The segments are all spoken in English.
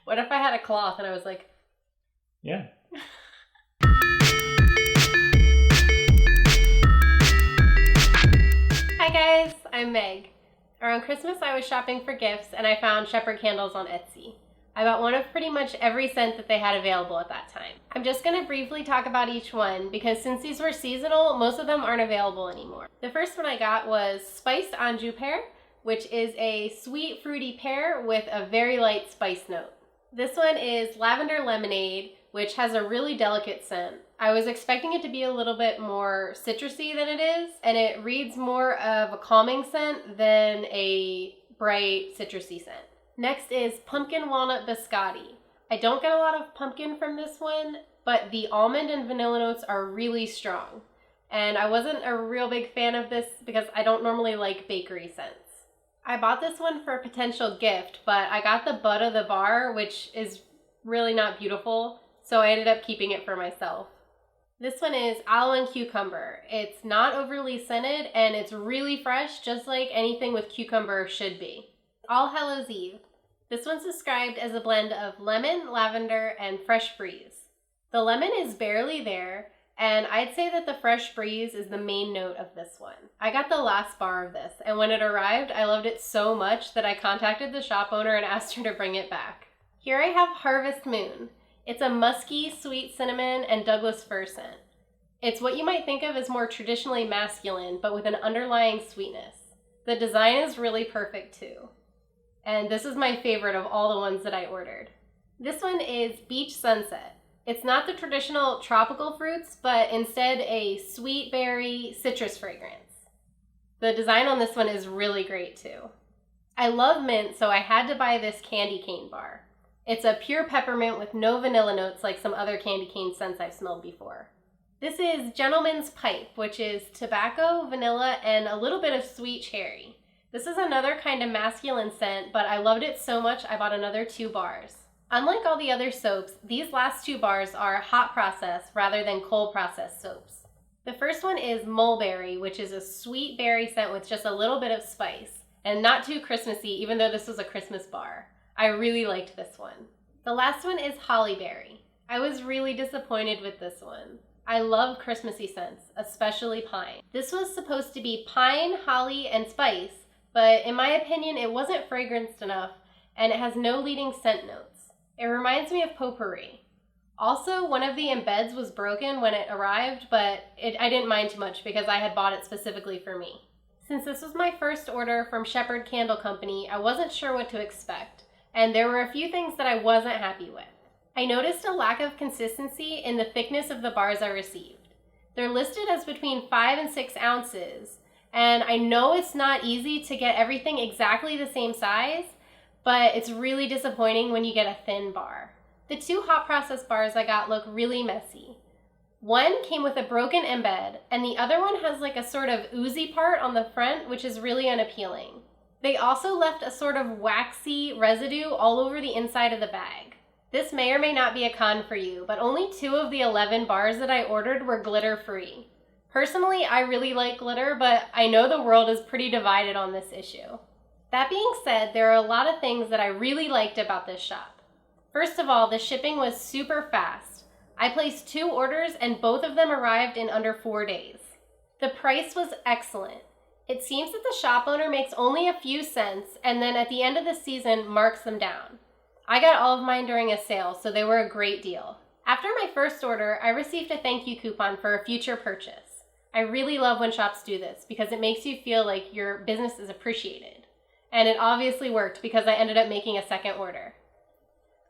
What if I had a cloth and I was like... Yeah. Hi guys, I'm Meg. Around Christmas I was shopping for gifts and I found shepherd candles on Etsy. I bought one of pretty much every scent that they had available at that time. I'm just going to briefly talk about each one because since these were seasonal, most of them aren't available anymore. The first one I got was Spiced Anjou Pear, which is a sweet fruity pear with a very light spice note. This one is Lavender Lemonade, which has a really delicate scent. I was expecting it to be a little bit more citrusy than it is, and it reads more of a calming scent than a bright citrusy scent. Next is Pumpkin Walnut Biscotti. I don't get a lot of pumpkin from this one, but the almond and vanilla notes are really strong. And I wasn't a real big fan of this because I don't normally like bakery scents. I bought this one for a potential gift, but I got the bud of the bar, which is really not beautiful, so I ended up keeping it for myself. This one is Aloe and Cucumber. It's not overly scented and it's really fresh, just like anything with cucumber should be. All Hallows Eve. This one's described as a blend of lemon, lavender, and fresh breeze. The lemon is barely there, and I'd say that the fresh breeze is the main note of this one. I got the last bar of this, and when it arrived, I loved it so much that I contacted the shop owner and asked her to bring it back. Here I have Harvest Moon. It's a musky, sweet cinnamon and Douglas fir scent. It's what you might think of as more traditionally masculine, but with an underlying sweetness. The design is really perfect too. And this is my favorite of all the ones that I ordered. This one is Beach Sunset. It's not the traditional tropical fruits, but instead a sweet berry citrus fragrance. The design on this one is really great too. I love mint, so I had to buy this candy cane bar. It's a pure peppermint with no vanilla notes like some other candy cane scents I've smelled before. This is Gentleman's Pipe, which is tobacco, vanilla, and a little bit of sweet cherry. This is another kind of masculine scent, but I loved it so much I bought another 2 bars. Unlike all the other soaps, these last 2 bars are hot process rather than cold process soaps. The first one is Mulberry, which is a sweet berry scent with just a little bit of spice, and not too Christmassy even though this was a Christmas bar. I really liked this one. The last one is Hollyberry. I was really disappointed with this one. I love Christmassy scents, especially pine. This was supposed to be pine, holly, and spice, but in my opinion it wasn't fragranced enough and it has no leading scent notes. It reminds me of potpourri. Also, one of the embeds was broken when it arrived, but I didn't mind too much because I had bought it specifically for me. Since this was my first order from Shepherd Candle Company, I wasn't sure what to expect. And there were a few things that I wasn't happy with. I noticed a lack of consistency in the thickness of the bars I received. They're listed as between 5 and 6 ounces, and I know it's not easy to get everything exactly the same size, but it's really disappointing when you get a thin bar. The 2 hot process bars I got look really messy. One came with a broken embed, and the other one has like a sort of oozy part on the front, which is really unappealing. They also left a sort of waxy residue all over the inside of the bag. This may or may not be a con for you, but only 2 of the 11 bars that I ordered were glitter-free. Personally, I really like glitter, but I know the world is pretty divided on this issue. That being said, there are a lot of things that I really liked about this shop. First of all, the shipping was super fast. I placed 2 orders and both of them arrived in under 4 days. The price was excellent. It seems that the shop owner makes only a few cents and then at the end of the season marks them down. I got all of mine during a sale, so they were a great deal. After my first order, I received a thank you coupon for a future purchase. I really love when shops do this because it makes you feel like your business is appreciated. And it obviously worked because I ended up making a second order.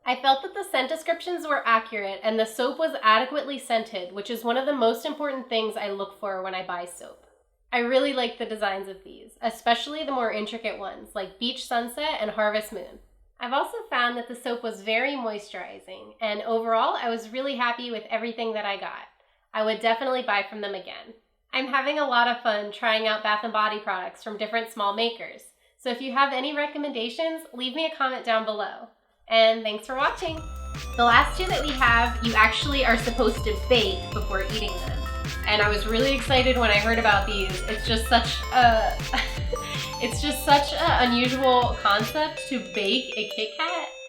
I felt that the scent descriptions were accurate and the soap was adequately scented, which is one of the most important things I look for when I buy soap. I really like the designs of these, especially the more intricate ones like Beach Sunset and Harvest Moon. I've also found that the soap was very moisturizing, and overall I was really happy with everything that I got. I would definitely buy from them again. I'm having a lot of fun trying out Bath & Body products from different small makers, so if you have any recommendations, leave me a comment down below. And thanks for watching! The last 2 that we have, you actually are supposed to bake before eating them. And I was really excited when I heard about these. It's just such a unusual concept to bake a Kit Kat.